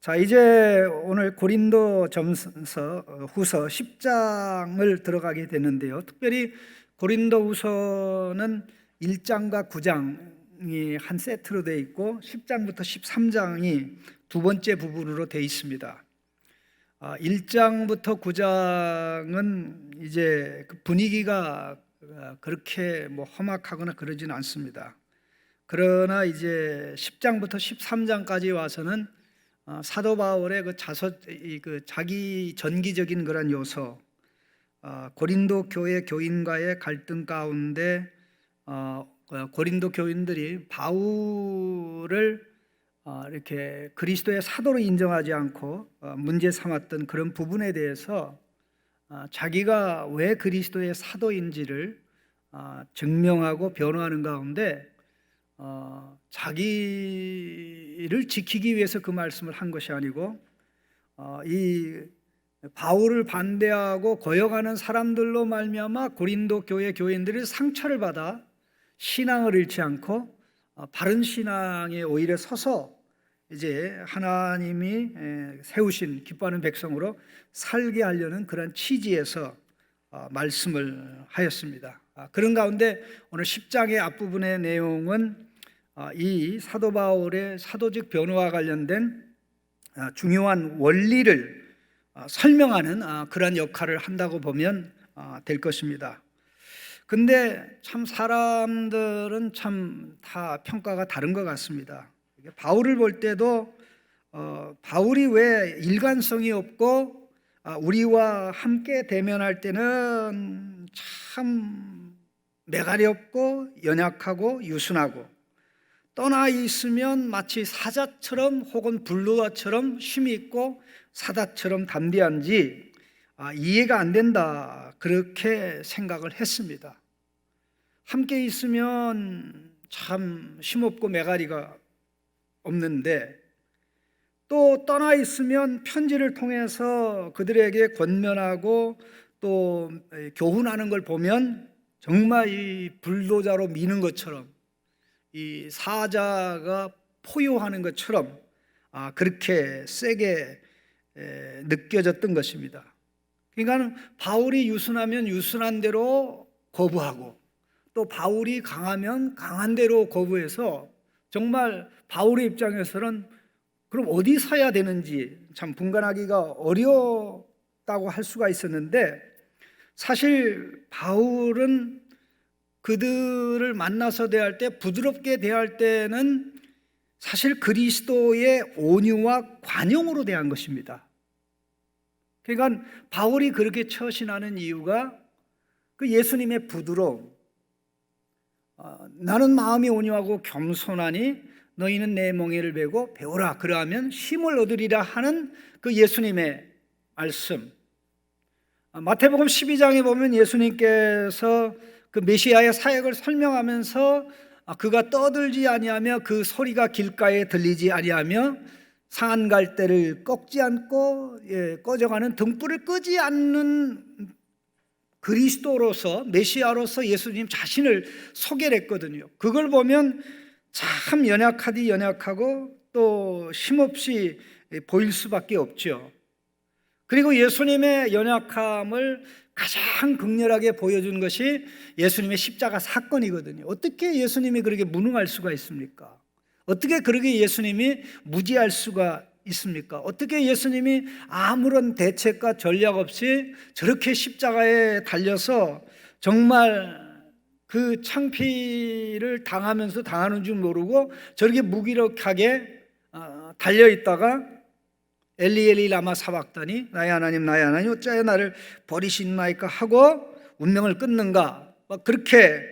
자, 이제 오늘 고린도전서 후서 10장을 들어가게 되는데요. 특별히 고린도후서는 1장과 9장이 한 세트로 되어 있고 10장부터 13장이 두 번째 부분으로 되어 있습니다. 1장부터 9장은 이제 그 분위기가 그렇게 험악하거나 그러지는 않습니다. 그러나 이제 10장부터 13장까지 와서는 사도 바울의 자기 전기적인 그런 요소, 고린도 교회 교인과의 갈등 가운데 고린도 교인들이 바울을 이렇게 그리스도의 사도로 인정하지 않고 문제 삼았던 그런 부분에 대해서 자기가 왜 그리스도의 사도인지를 증명하고 변호하는 가운데 자기를 지키기 위해서 그 말씀을 한 것이 아니고 이 바울을 반대하고 거역하는 사람들로 말미암아 고린도 교회 교인들이 상처를 받아 신앙을 잃지 않고 바른 신앙에 오히려 서서 이제 하나님이 세우신 기뻐하는 백성으로 살게 하려는 그런 취지에서 말씀을 하였습니다. 그런 가운데 오늘 10장의 앞부분의 내용은 이 사도 바울의 사도직 변호와 관련된 중요한 원리를 설명하는 그런 역할을 한다고 보면 될 것입니다. 근데 참 사람들은 참 다 평가가 다른 것 같습니다. 바울을 볼 때도 바울이 왜 일관성이 없고 우리와 함께 대면할 때는 참 매갈이 없고 연약하고 유순하고 떠나 있으면 마치 사자처럼 혹은 불로다처럼 힘이 있고 사자처럼 담대한지 이해가 안 된다, 그렇게 생각을 했습니다. 함께 있으면 참 힘없고 매가리가 없는데 또 떠나 있으면 편지를 통해서 그들에게 권면하고 또 교훈하는 걸 보면 정말 이 불도자로 미는 것처럼, 이 사자가 포효하는 것처럼 그렇게 세게 느껴졌던 것입니다. 그러니까 바울이 유순하면 유순한 대로 거부하고 또 바울이 강하면 강한 대로 거부해서 정말 바울의 입장에서는 그럼 어디 서야 되는지 참 분간하기가 어려웠다고 할 수가 있었는데, 사실 바울은 그들을 만나서 대할 때 부드럽게 대할 때는 사실 그리스도의 온유와 관용으로 대한 것입니다. 그러니까 바울이 그렇게 처신하는 이유가 그 예수님의 부드러움, 나는 마음이 온유하고 겸손하니 너희는 내 멍에를 메고 배우라 그러하면 힘을 얻으리라 하는 그 예수님의 말씀. 마태복음 12장에 보면 예수님께서 그 메시아의 사역을 설명하면서 그가 떠들지 아니하며 그 소리가 길가에 들리지 아니하며 상한 갈대를 꺾지 않고 꺼져가는 등불을 끄지 않는 그리스도로서 메시아로서 예수님 자신을 소개를 했거든요. 그걸 보면 참 연약하고 또 힘없이 보일 수밖에 없죠. 그리고 예수님의 연약함을 가장 극렬하게 보여준 것이 예수님의 십자가 사건이거든요. 어떻게 예수님이 그렇게 무능할 수가 있습니까? 어떻게 그렇게 예수님이 무지할 수가 있습니까? 어떻게 예수님이 아무런 대책과 전략 없이 저렇게 십자가에 달려서 정말 그 창피를 당하면서 당하는 줄 모르고 저렇게 무기력하게 달려있다가 엘리 엘리 라마 사박다니 나의 하나님 어찌하여 나를 버리시나이까 하고 운명을 끊는가, 막 그렇게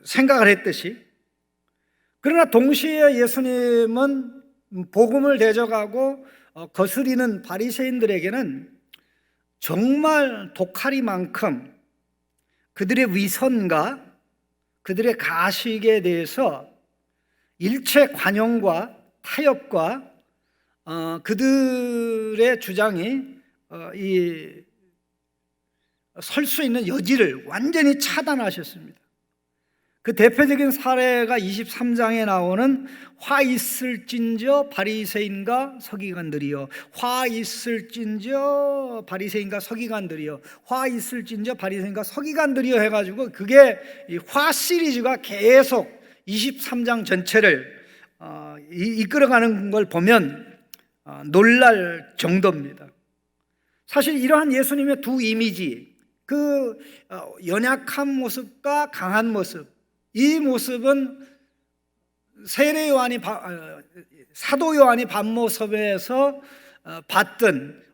생각을 했듯이, 그러나 동시에 예수님은 복음을 대적하고 거스리는 바리새인들에게는 정말 독하리만큼 그들의 위선과 그들의 가식에 대해서 일체 관용과 타협과 그들의 주장이 설 수 있는 여지를 완전히 차단하셨습니다. 그 대표적인 사례가 23장에 나오는 화 있을진저 바리새인과 서기관들이여, 화 있을진저 바리새인과 서기관들이여, 화 있을진저 바리새인과 서기관들이여 해가지고 그게 이 화 시리즈가 계속 23장 전체를 이끌어가는 걸 보면 놀랄 정도입니다. 사실 이러한 예수님의 두 이미지, 그 연약한 모습과 강한 모습, 이 모습은 사도 요한이 밤모습에서 봤던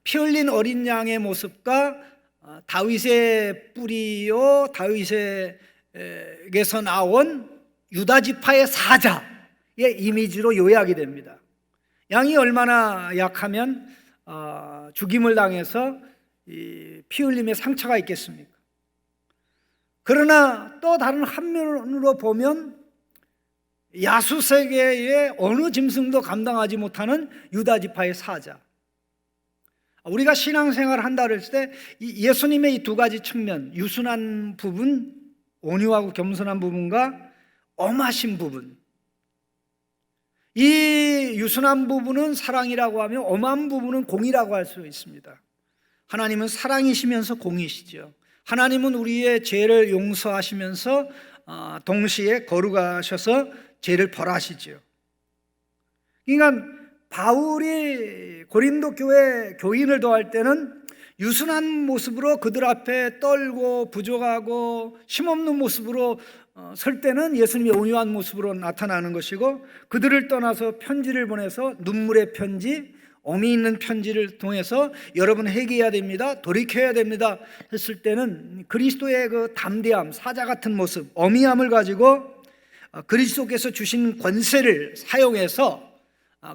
피 흘린 어린 양의 모습과 다윗의 뿌리요 다윗에게서 나온 유다 지파의 사자의 이미지로 요약이 됩니다. 양이 얼마나 약하면 죽임을 당해서 피 흘림의 상처가 있겠습니까? 그러나 또 다른 한면으로 보면 야수세계의 어느 짐승도 감당하지 못하는 유다 지파의 사자. 우리가 신앙생활을 한다 그랬을 때 예수님의 이 두 가지 측면, 유순한 부분, 온유하고 겸손한 부분과 엄하신 부분, 이 유순한 부분은 사랑이라고 하며 엄한 부분은 공의라고 할 수 있습니다. 하나님은 사랑이시면서 공의시죠. 하나님은 우리의 죄를 용서하시면서 동시에 거룩하셔서 죄를 벌하시죠. 그러니까 바울이 고린도 교회 교인을 도할 때는 유순한 모습으로 그들 앞에 떨고 부족하고 힘없는 모습으로 설 때는 예수님의 온유한 모습으로 나타나는 것이고, 그들을 떠나서 편지를 보내서 눈물의 편지, 엄이 있는 편지를 통해서 여러분 회개해야 됩니다, 돌이켜야 됩니다 했을 때는 그리스도의 그 담대함, 사자 같은 모습, 어미함을 가지고 그리스도께서 주신 권세를 사용해서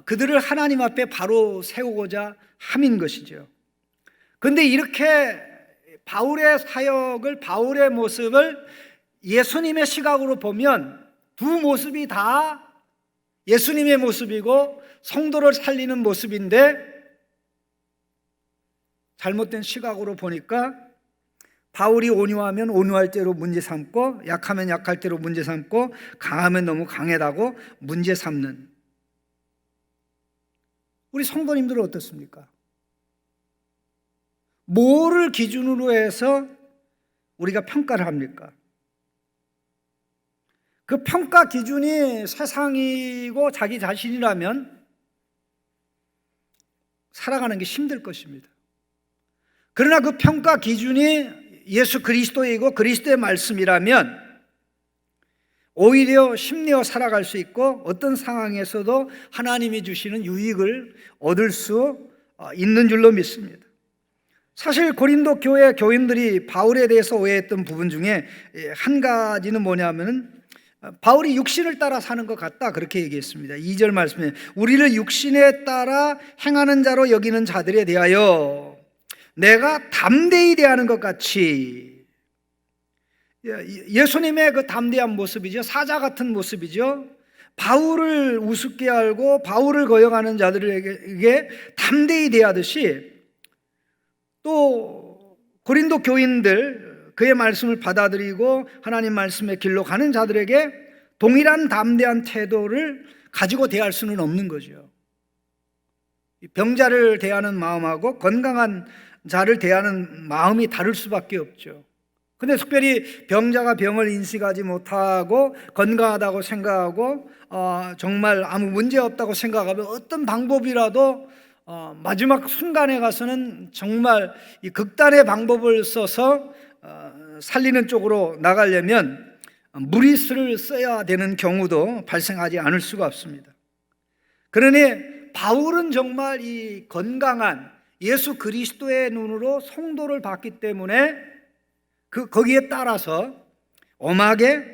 그들을 하나님 앞에 바로 세우고자 함인 것이죠. 그런데 이렇게 바울의 사역을, 바울의 모습을 예수님의 시각으로 보면 두 모습이 다 예수님의 모습이고 성도를 살리는 모습인데, 잘못된 시각으로 보니까 바울이 온유하면 온유할 대로 문제 삼고, 약하면 약할 대로 문제 삼고, 강하면 너무 강하다고 문제 삼는, 우리 성도님들은 어떻습니까? 뭐를 기준으로 해서 우리가 평가를 합니까? 그 평가 기준이 세상이고 자기 자신이라면 살아가는 게 힘들 것입니다. 그러나 그 평가 기준이 예수 그리스도이고 그리스도의 말씀이라면 오히려 힘내어 살아갈 수 있고, 어떤 상황에서도 하나님이 주시는 유익을 얻을 수 있는 줄로 믿습니다. 사실 고린도 교회 교인들이 바울에 대해서 오해했던 부분 중에 한 가지는 뭐냐면, 바울이 육신을 따라 사는 것 같다, 그렇게 얘기했습니다. 2절 말씀에 우리를 육신에 따라 행하는 자로 여기는 자들에 대하여 내가 담대히 대하는 것 같이, 예수님의 그 담대한 모습이죠. 사자 같은 모습이죠. 바울을 우습게 알고 바울을 거역하는 자들에게 담대히 대하듯이, 또 고린도 교인들, 그의 말씀을 받아들이고 하나님 말씀의 길로 가는 자들에게 동일한 담대한 태도를 가지고 대할 수는 없는 거죠. 병자를 대하는 마음하고 건강한 자를 대하는 마음이 다를 수밖에 없죠. 근데 특별히 병자가 병을 인식하지 못하고 건강하다고 생각하고 정말 아무 문제 없다고 생각하면 어떤 방법이라도 마지막 순간에 가서는 정말 이 극단의 방법을 써서 살리는 쪽으로 나가려면 무리수를 써야 되는 경우도 발생하지 않을 수가 없습니다. 그러니 바울은 정말 이 건강한 예수 그리스도의 눈으로 성도를 봤기 때문에 거기에 따라서 엄하게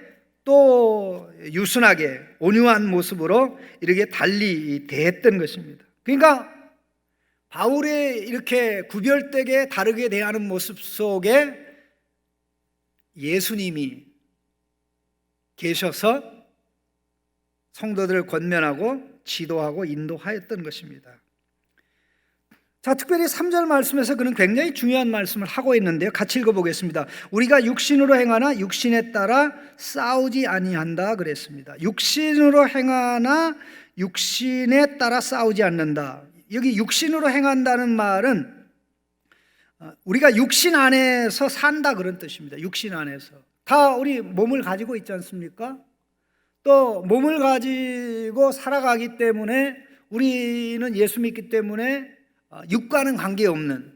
또 유순하게 온유한 모습으로 이렇게 달리 대했던 것입니다. 그러니까 바울의 이렇게 구별되게 다르게 대하는 모습 속에 예수님이 계셔서 성도들을 권면하고 지도하고 인도하였던 것입니다. 자, 특별히 3절 말씀에서 그는 굉장히 중요한 말씀을 하고 있는데요. 같이 읽어보겠습니다. 우리가 육신으로 행하나 육신에 따라 싸우지 아니한다 그랬습니다. 육신으로 행하나 육신에 따라 싸우지 않는다. 여기 육신으로 행한다는 말은 우리가 육신 안에서 산다 그런 뜻입니다. 육신 안에서. 다 우리 몸을 가지고 있지 않습니까? 또 몸을 가지고 살아가기 때문에 우리는 예수 믿기 때문에 육과는 관계없는,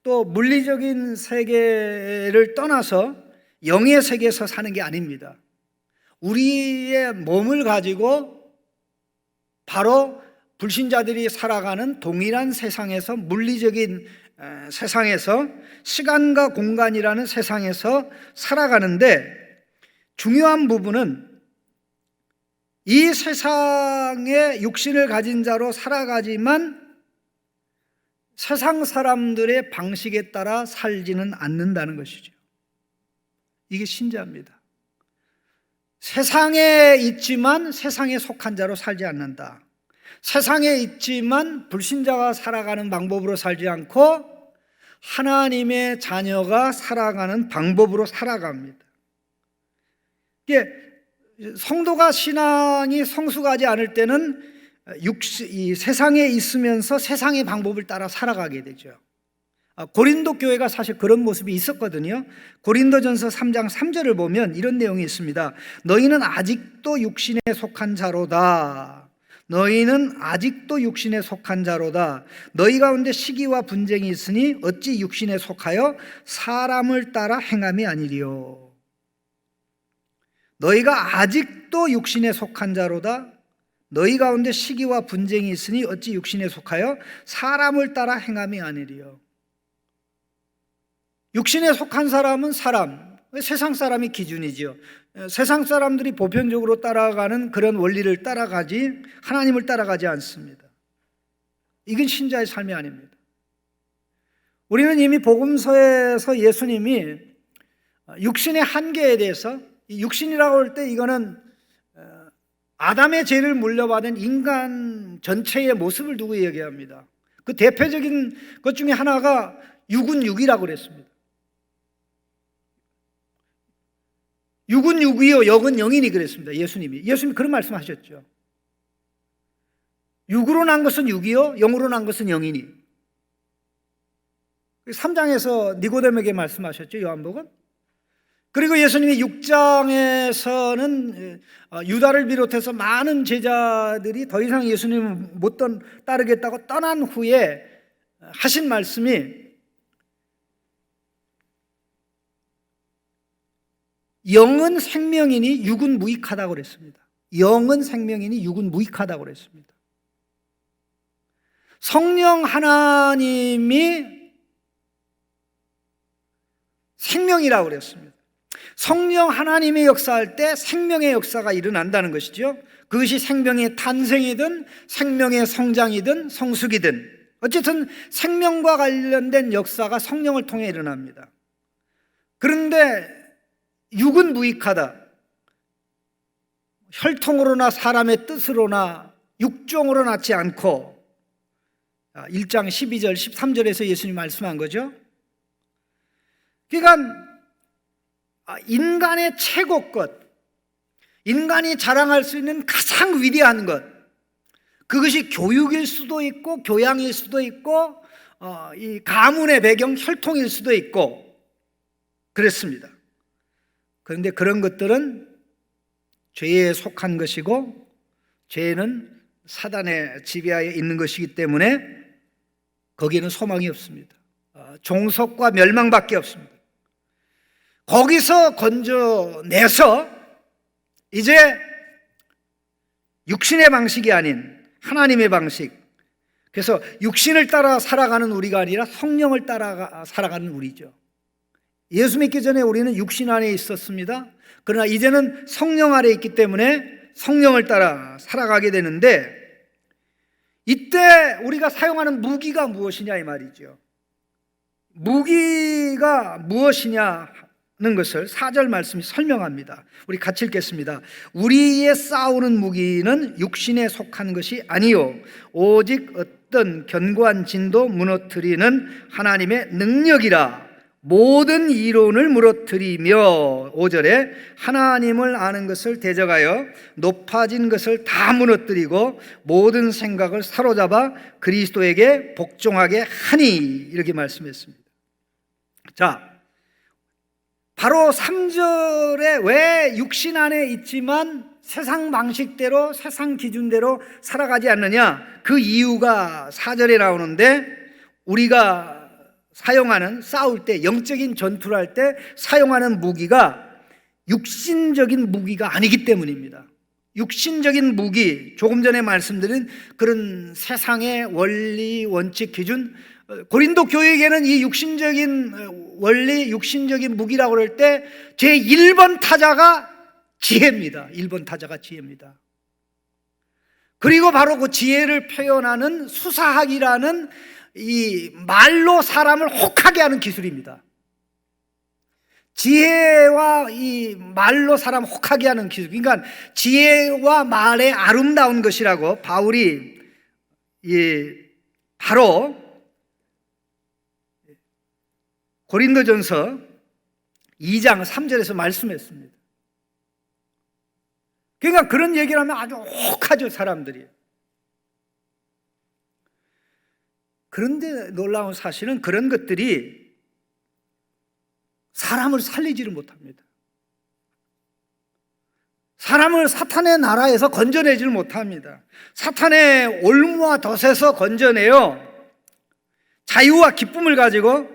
또 물리적인 세계를 떠나서 영의 세계에서 사는 게 아닙니다. 우리의 몸을 가지고 바로 불신자들이 살아가는 동일한 세상에서, 물리적인 세상에서, 시간과 공간이라는 세상에서 살아가는데, 중요한 부분은 이 세상에 육신을 가진 자로 살아가지만 세상 사람들의 방식에 따라 살지는 않는다는 것이죠. 이게 신자입니다. 세상에 있지만 세상에 속한 자로 살지 않는다. 세상에 있지만 불신자가 살아가는 방법으로 살지 않고 하나님의 자녀가 살아가는 방법으로 살아갑니다. 이게 성도가 신앙이 성숙하지 않을 때는 이 세상에 있으면서 세상의 방법을 따라 살아가게 되죠. 고린도 교회가 사실 그런 모습이 있었거든요. 고린도전서 3장 3절을 보면 이런 내용이 있습니다. 너희는 아직도 육신에 속한 자로다. 너희는 아직도 육신에 속한 자로다. 너희 가운데 시기와 분쟁이 있으니 어찌 육신에 속하여 사람을 따라 행함이 아니리요. 너희가 아직도 육신에 속한 자로다. 너희 가운데 시기와 분쟁이 있으니 어찌 육신에 속하여 사람을 따라 행함이 아니리요. 육신에 속한 사람은 사람, 세상 사람이 기준이지요. 세상 사람들이 보편적으로 따라가는 그런 원리를 따라가지 하나님을 따라가지 않습니다. 이건 신자의 삶이 아닙니다. 우리는 이미 복음서에서 예수님이 육신의 한계에 대해서, 육신이라고 할 때 이거는 아담의 죄를 물려받은 인간 전체의 모습을 두고 얘기합니다. 그 대표적인 것 중에 하나가 육은 육이라고 그랬습니다. 육은 육이요 영은 영이니 그랬습니다. 예수님이 그런 말씀하셨죠. 육으로 난 것은 육이요 영으로 난 것은 영이니. 3장에서 니고데모에게 말씀하셨죠. 요한복음. 그리고 예수님이 6장에서는 유다를 비롯해서 많은 제자들이 더 이상 예수님을 못 따르겠다고 떠난 후에 하신 말씀이 영은 생명이니 육은 무익하다고 그랬습니다. 영은 생명이니 육은 무익하다고 그랬습니다. 성령 하나님이 생명이라고 그랬습니다. 성령 하나님의 역사할 때 생명의 역사가 일어난다는 것이죠. 그것이 생명의 탄생이든 생명의 성장이든 성숙이든 어쨌든 생명과 관련된 역사가 성령을 통해 일어납니다. 그런데 육은 무익하다. 혈통으로나 사람의 뜻으로나 육종으로 낳지 않고 1장 12절 13절에서 예수님이 말씀한 거죠. 그러니까 인간의 최고 것, 인간이 자랑할 수 있는 가장 위대한 것, 그것이 교육일 수도 있고 교양일 수도 있고 이 가문의 배경, 혈통일 수도 있고 그랬습니다. 그런데 그런 것들은 죄에 속한 것이고 죄는 사단의 지배하에 있는 것이기 때문에 거기에는 소망이 없습니다. 종속과 멸망밖에 없습니다. 거기서 건져내서 이제 육신의 방식이 아닌 하나님의 방식, 그래서 육신을 따라 살아가는 우리가 아니라 성령을 따라 살아가는 우리죠. 예수 믿기 전에 우리는 육신 안에 있었습니다. 그러나 이제는 성령 아래 있기 때문에 성령을 따라 살아가게 되는데, 이때 우리가 사용하는 무기가 무엇이냐 이 말이죠. 무기가 무엇이냐는 것을 4절 말씀이 설명합니다. 우리 같이 읽겠습니다. 우리의 싸우는 무기는 육신에 속한 것이 아니요 오직 어떤 견고한 진도 무너뜨리는 하나님의 능력이라. 모든 이론을 무너뜨리며 5절에 하나님을 아는 것을 대적하여 높아진 것을 다 무너뜨리고 모든 생각을 사로잡아 그리스도에게 복종하게 하니, 이렇게 말씀했습니다. 자, 바로 3절에 왜 육신 안에 있지만 세상 방식대로 세상 기준대로 살아가지 않느냐, 그 이유가 4절에 나오는데, 우리가 사용하는, 싸울 때, 영적인 전투를 할 때 사용하는 무기가 육신적인 무기가 아니기 때문입니다. 육신적인 무기, 조금 전에 말씀드린 그런 세상의 원리, 원칙, 기준, 고린도 교회에게는 이 육신적인 원리, 육신적인 무기라고 그럴 때 제1번 타자가 지혜입니다. 1번 타자가 지혜입니다. 그리고 바로 그 지혜를 표현하는 수사학이라는 이 말로 사람을 혹하게 하는 기술입니다. 지혜와 이 말로 사람 혹하게 하는 기술, 그러니까 지혜와 말의 아름다운 것이라고 바울이 바로 고린도전서 2장 3절에서 말씀했습니다. 그러니까 그런 얘기를 하면 아주 혹하죠, 사람들이. 그런데 놀라운 사실은 그런 것들이 사람을 살리지를 못합니다. 사람을 사탄의 나라에서 건져내지를 못합니다. 사탄의 올무와 덫에서 건져내요 자유와 기쁨을 가지고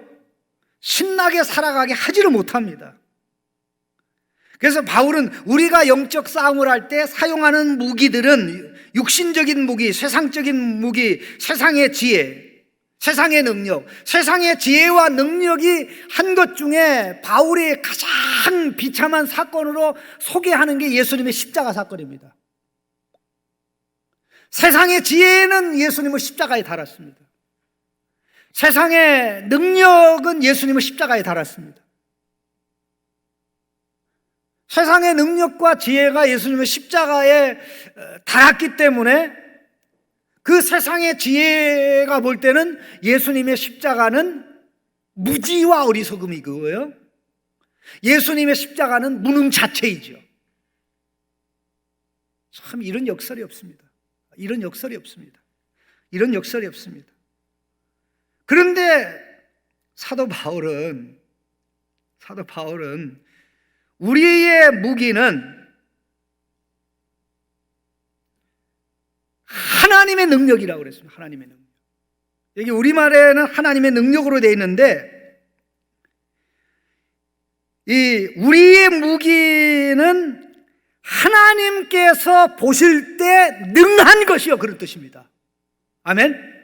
신나게 살아가게 하지를 못합니다. 그래서 바울은 우리가 영적 싸움을 할 때 사용하는 무기들은 육신적인 무기, 세상적인 무기, 세상의 지혜, 세상의 능력, 세상의 지혜와 능력이 한 것 중에 바울이 가장 비참한 사건으로 소개하는 게 예수님의 십자가 사건입니다. 세상의 지혜는 예수님을 십자가에 달았습니다. 세상의 능력은 예수님을 십자가에 달았습니다. 세상의 능력과 지혜가 예수님을 십자가에 달았기 때문에 그 세상의 지혜가 볼 때는 예수님의 십자가는 무지와 어리석음이 그거예요. 예수님의 십자가는 무능 자체이죠. 참 이런 역설이 없습니다. 이런 역설이 없습니다. 이런 역설이 없습니다. 그런데 사도 바울은 우리의 무기는 하나님의 능력이라고 그랬습니다. 하나님의 능력. 여기 우리말에는 하나님의 능력으로 되어 있는데, 이 우리의 무기는 하나님께서 보실 때 능한 것이요, 그런 뜻입니다. 아멘.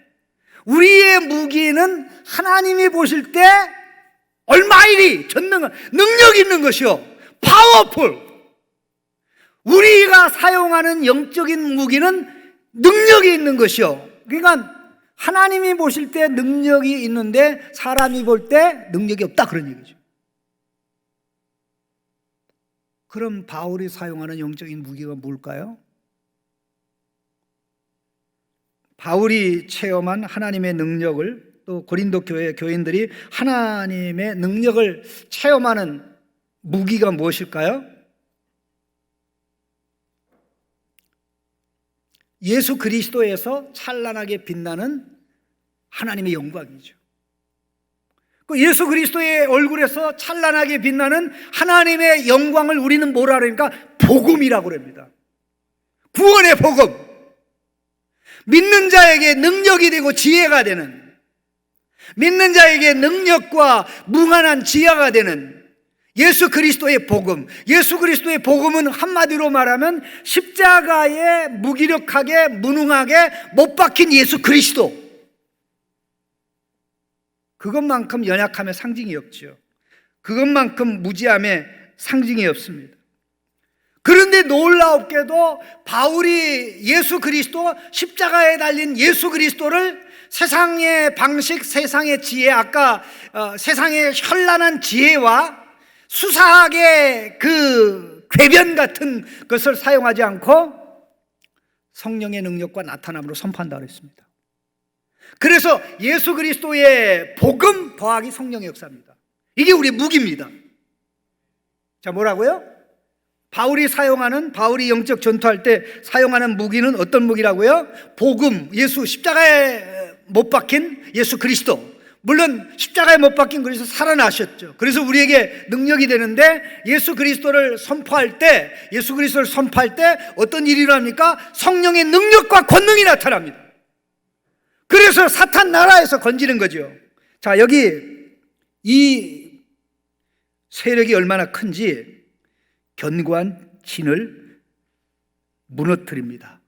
우리의 무기는 하나님이 보실 때 얼마이리 전능한 능력 있는 것이요, 파워풀. 우리가 사용하는 영적인 무기는 능력이 있는 것이요. 그러니까 하나님이 보실 때 능력이 있는데 사람이 볼 때 능력이 없다, 그런 얘기죠. 그럼 바울이 사용하는 영적인 무기가 뭘까요? 바울이 체험한 하나님의 능력을, 또 고린도 교회 교인들이 하나님의 능력을 체험하는 무기가 무엇일까요? 예수 그리스도에서 찬란하게 빛나는 하나님의 영광이죠. 그 예수 그리스도의 얼굴에서 찬란하게 빛나는 하나님의 영광을 우리는 뭐라 그러니까 복음이라고 합니다. 구원의 복음. 믿는 자에게 능력이 되고 지혜가 되는, 믿는 자에게 능력과 무한한 지혜가 되는 예수 그리스도의 복음. 예수 그리스도의 복음은 한마디로 말하면 십자가에 무기력하게 무능하게 못 박힌 예수 그리스도. 그것만큼 연약함의 상징이 없죠. 그것만큼 무지함의 상징이 없습니다. 그런데 놀라웠게도 바울이 예수 그리스도, 십자가에 달린 예수 그리스도를 세상의 방식, 세상의 지혜, 아까 세상의 현란한 지혜와 수사하게 그 궤변 같은 것을 사용하지 않고 성령의 능력과 나타남으로 선포한다 그랬습니다. 그래서 예수 그리스도의 복음 더하기 성령의 역사입니다. 이게 우리의 무기입니다. 자, 뭐라고요? 바울이 영적 전투할 때 사용하는 무기는 어떤 무기라고요? 복음, 예수, 십자가에 못 박힌 예수 그리스도. 물론 십자가에 못 박힌 그리스도 살아나셨죠. 그래서 우리에게 능력이 되는데 예수 그리스도를 선포할 때 어떤 일이 일어납니까? 성령의 능력과 권능이 나타납니다. 그래서 사탄 나라에서 건지는 거죠. 자, 여기 이 세력이 얼마나 큰지 견고한 진을 무너뜨립니다.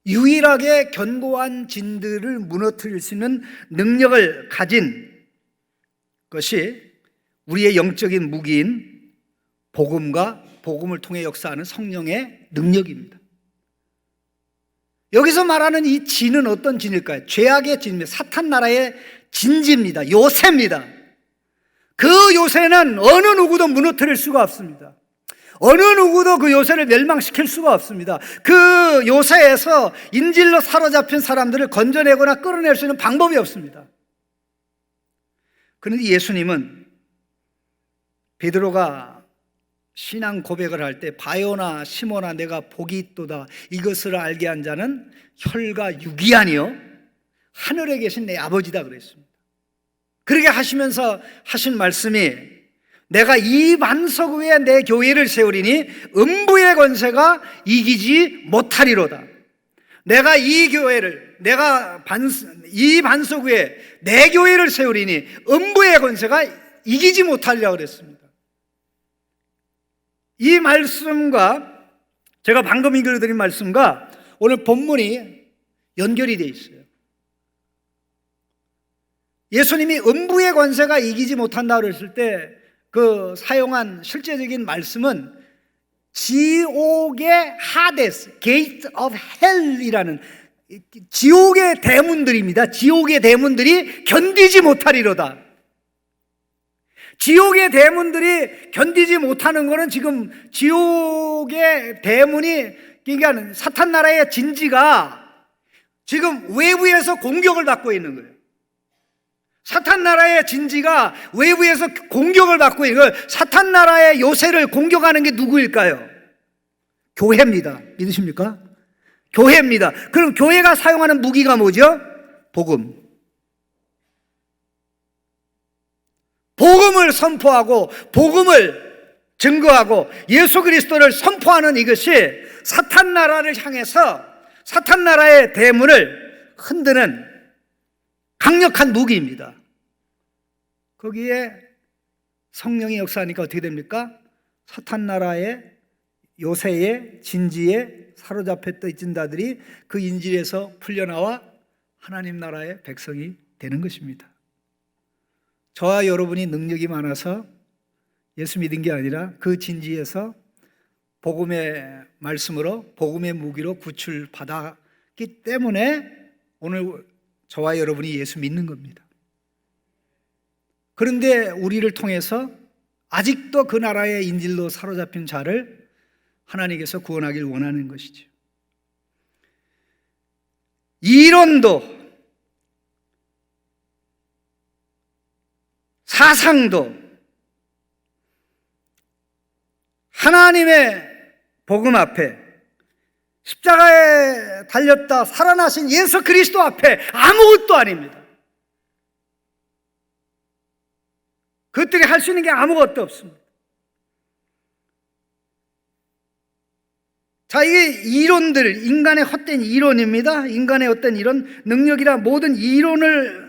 유일하게 견고한 진들을 무너뜨릴 수 있는 능력을 가진 것이 우리의 영적인 무기인 복음과 복음을 통해 역사하는 성령의 능력입니다. 여기서 말하는 이 진은 어떤 진일까요? 죄악의 진입니다. 사탄 나라의 진지입니다. 요새입니다. 그 요새는 어느 누구도 무너뜨릴 수가 없습니다. 어느 누구도 그 요새를 멸망시킬 수가 없습니다. 그 요새에서 인질로 사로잡힌 사람들을 건져내거나 끌어낼 수 있는 방법이 없습니다. 그런데 예수님은 베드로가 신앙 고백을 할 때 바요나 시몬아 내가 복이 있도다 이것을 알게 한 자는 혈과 육이 아니요 하늘에 계신 내 아버지다 그랬습니다. 그렇게 하시면서 하신 말씀이 내가 이 반석 위에 내 교회를 세우리니 음부의 권세가 이기지 못하리로다. 내가 이 반석 위에 내 교회를 세우리니 음부의 권세가 이기지 못하리라고 그랬습니다. 이 말씀과 제가 방금 읽어드린 말씀과 오늘 본문이 연결이 되어 있어요. 예수님이 음부의 권세가 이기지 못한다고 그랬을 때 그 사용한 실제적인 말씀은 지옥의 하데스, Gate of Hell이라는 지옥의 대문들입니다. 지옥의 대문들이 견디지 못하리로다. 지옥의 대문들이 견디지 못하는 것은 지금 지옥의 대문이, 그러니까 사탄 나라의 진지가 지금 외부에서 공격을 받고 있는 거예요. 사탄 나라의 진지가 외부에서 공격을 받고 있는 거예요. 사탄 나라의 요새를 공격하는 게 누구일까요? 교회입니다. 믿으십니까? 교회입니다. 그럼 교회가 사용하는 무기가 뭐죠? 복음. 복음을 선포하고 복음을 증거하고 예수 그리스도를 선포하는 이것이 사탄 나라를 향해서 사탄 나라의 대문을 흔드는 강력한 무기입니다. 거기에 성령의 역사하니까 어떻게 됩니까? 사탄 나라의 요새의 진지에 사로잡혔던 인자들이 그 인질에서 풀려나와 하나님 나라의 백성이 되는 것입니다. 저와 여러분이 능력이 많아서 예수 믿은 게 아니라 그 진지에서 복음의 말씀으로 복음의 무기로 구출받았기 때문에 오늘 저와 여러분이 예수 믿는 겁니다. 그런데 우리를 통해서 아직도 그 나라의 인질로 사로잡힌 자를 하나님께서 구원하길 원하는 것이죠. 이론도 사상도 하나님의 복음 앞에 십자가에 달렸다 살아나신 예수 그리스도 앞에 아무것도 아닙니다. 그것들이 할 수 있는 게 아무것도 없습니다. 자, 이게 이론들, 인간의 헛된 이론입니다. 인간의 어떤 이론, 능력이라 모든 이론을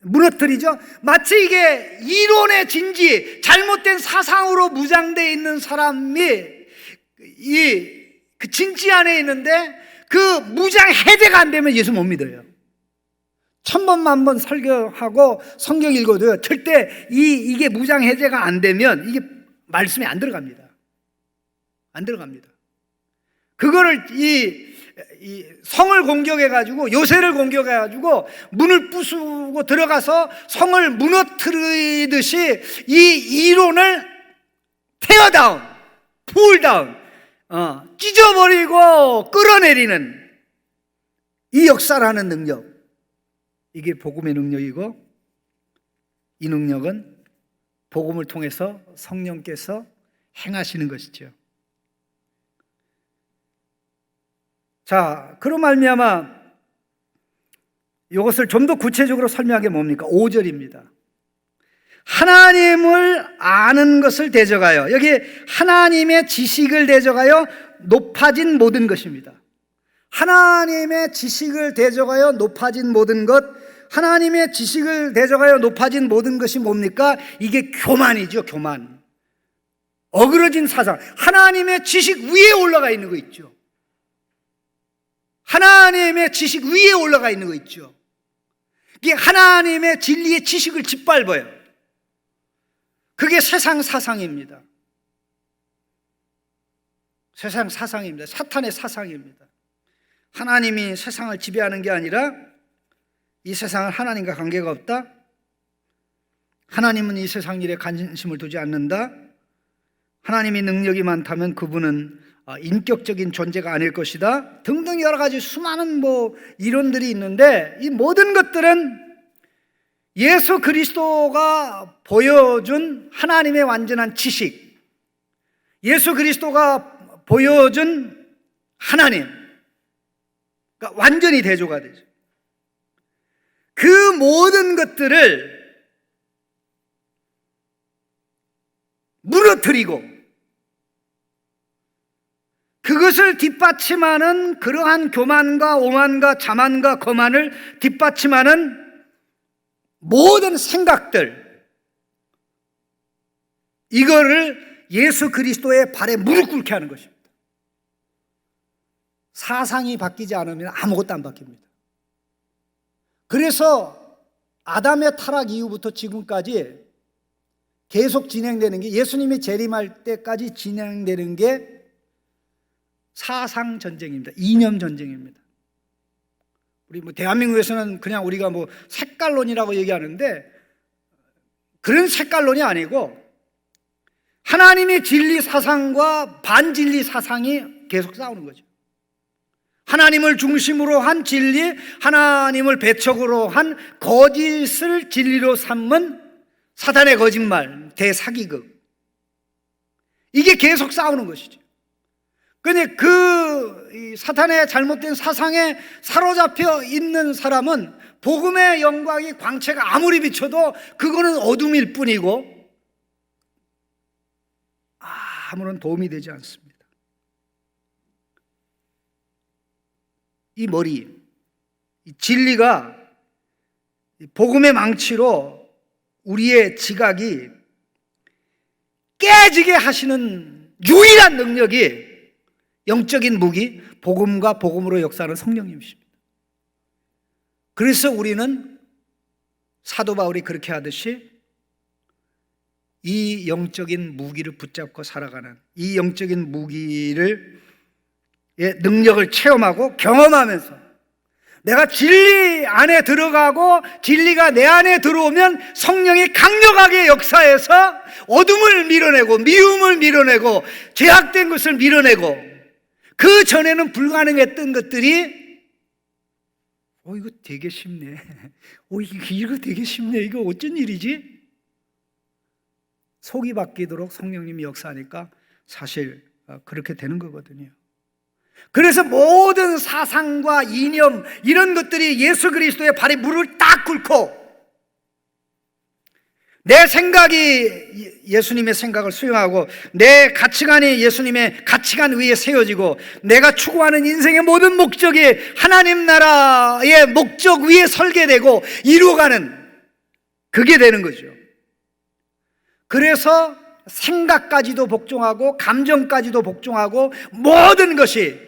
무너뜨리죠. 마치 이게 이론의 진지, 잘못된 사상으로 무장되어 있는 사람이 그 진지 안에 있는데 그 무장 해제가 안 되면 예수 못 믿어요. 1000번 1000번 설교하고 성경 읽어도요, 절대 이게 무장 해제가 안 되면 이게 말씀이 안 들어갑니다. 안 들어갑니다. 그거를 이 성을 공격해가지고 요새를 공격해가지고 문을 부수고 들어가서 성을 무너뜨리듯이 이 이론을 테어다운, 풀다운, 찢어버리고 끌어내리는 이 역사라는 능력, 이게 복음의 능력이고, 이 능력은 복음을 통해서 성령께서 행하시는 것이죠. 자, 그로 말미암아 이것을 좀 더 구체적으로 설명한 게 뭡니까? 5절입니다. 하나님을 아는 것을 대적하여, 여기 하나님의 지식을 대적하여 높아진 모든 것입니다. 하나님의 지식을 대적하여 높아진 모든 것, 하나님의 지식을 대적하여 높아진 모든 것이 뭡니까? 이게 교만이죠, 교만. 어그러진 사상. 하나님의 지식 위에 올라가 있는 거 있죠. 하나님의 지식 위에 올라가 있는 거 있죠. 이게 하나님의 진리의 지식을 짓밟아요. 그게 세상 사상입니다. 세상 사상입니다. 사탄의 사상입니다. 하나님이 세상을 지배하는 게 아니라 이 세상은 하나님과 관계가 없다. 하나님은 이 세상 일에 관심을 두지 않는다. 하나님이 능력이 많다면 그분은 인격적인 존재가 아닐 것이다. 등등 여러 가지 수많은 이론들이 있는데, 이 모든 것들은 예수 그리스도가 보여준 하나님의 완전한 지식, 예수 그리스도가 보여준 하나님, 그러니까 완전히 대조가 되죠. 그 모든 것들을 무너뜨리고 그것을 뒷받침하는 그러한 교만과 오만과 자만과 거만을 뒷받침하는 모든 생각들, 이거를 예수 그리스도의 발에 무릎 꿇게 하는 것입니다. 사상이 바뀌지 않으면 아무것도 안 바뀝니다. 그래서 아담의 타락 이후부터 지금까지 계속 진행되는 게, 예수님이 재림할 때까지 진행되는 게 사상 전쟁입니다. 이념 전쟁입니다. 우리 대한민국에서는 그냥 우리가 색깔론이라고 얘기하는데, 그런 색깔론이 아니고 하나님의 진리 사상과 반진리 사상이 계속 싸우는 거죠. 하나님을 중심으로 한 진리, 하나님을 배척으로 한 거짓을 진리로 삼은 사탄의 거짓말, 대사기극, 이게 계속 싸우는 것이죠. 그런데 그 사탄의 잘못된 사상에 사로잡혀 있는 사람은 복음의 영광이, 광채가 아무리 비춰도 그거는 어둠일 뿐이고 아무런 도움이 되지 않습니다. 이 머리, 이 진리가 복음의 망치로 우리의 지각이 깨지게 하시는 유일한 능력이, 영적인 무기, 복음과 복음으로 역사하는 성령님이십니다. 그래서 우리는 사도 바울이 그렇게 하듯이 이 영적인 무기를 붙잡고 살아가는, 이 영적인 무기를 능력을 체험하고 경험하면서 내가 진리 안에 들어가고 진리가 내 안에 들어오면 성령이 강력하게 역사해서 어둠을 밀어내고 미움을 밀어내고 죄악된 것을 밀어내고, 그 전에는 불가능했던 것들이 이거 되게 쉽네, 이거 되게 쉽네, 이거 어쩐 일이지? 속이 바뀌도록 성령님이 역사하니까 사실 그렇게 되는 거거든요. 그래서 모든 사상과 이념, 이런 것들이 예수 그리스도의 발에 무릎을 딱 꿇고 내 생각이 예수님의 생각을 수용하고 내 가치관이 예수님의 가치관 위에 세워지고 내가 추구하는 인생의 모든 목적이 하나님 나라의 목적 위에 설계되고 이루어가는, 그게 되는 거죠. 그래서 생각까지도 복종하고 감정까지도 복종하고 모든 것이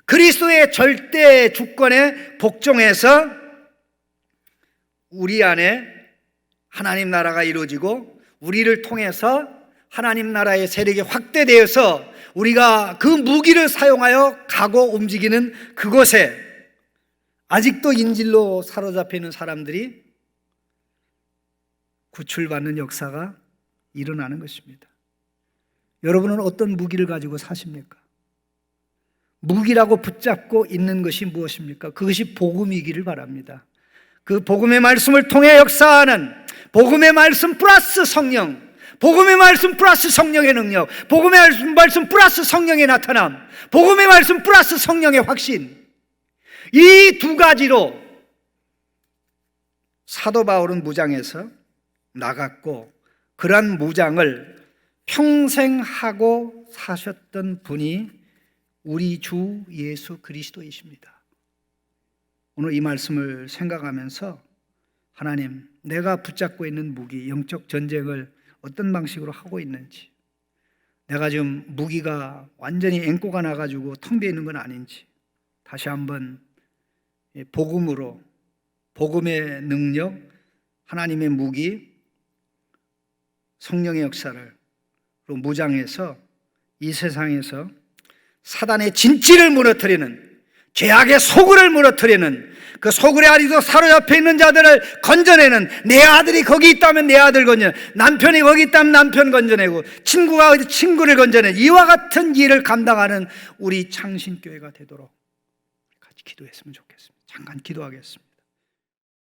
그리스도의 절대 주권에 복종해서 우리 안에 하나님 나라가 이루어지고 우리를 통해서 하나님 나라의 세력이 확대되어서 우리가 그 무기를 사용하여 가고 움직이는 그곳에 아직도 인질로 사로잡혀 있는 사람들이 구출받는 역사가 일어나는 것입니다. 여러분은 어떤 무기를 가지고 사십니까? 무기라고 붙잡고 있는 것이 무엇입니까? 그것이 복음이기를 바랍니다. 그 복음의 말씀을 통해 역사하는 복음의 말씀 플러스 성령, 복음의 말씀 플러스 성령의 능력, 복음의 말씀 플러스 성령의 나타남, 복음의 말씀 플러스 성령의 확신, 이 두 가지로 사도 바울은 무장해서 나갔고, 그러한 무장을 평생 하고 사셨던 분이 우리 주 예수 그리스도이십니다. 오늘 이 말씀을 생각하면서 하나님, 내가 붙잡고 있는 무기, 영적 전쟁을 어떤 방식으로 하고 있는지, 내가 지금 무기가 완전히 앵꼬가 나가지고 텅 비어 있는 건 아닌지 다시 한번 복음으로, 복음의 능력, 하나님의 무기, 성령의 역사를 무장해서 이 세상에서 사단의 진치를 무너뜨리는, 죄악의 소굴을 무너뜨리는, 그 소굴의 아리도 사로잡혀 있는 자들을 건져내는, 내 아들이 거기 있다면 내 아들 건져내고, 남편이 거기 있다면 남편 건져내고, 친구가 어디 친구를 건져내는, 이와 같은 일을 감당하는 우리 창신교회가 되도록 같이 기도했으면 좋겠습니다. 잠깐 기도하겠습니다.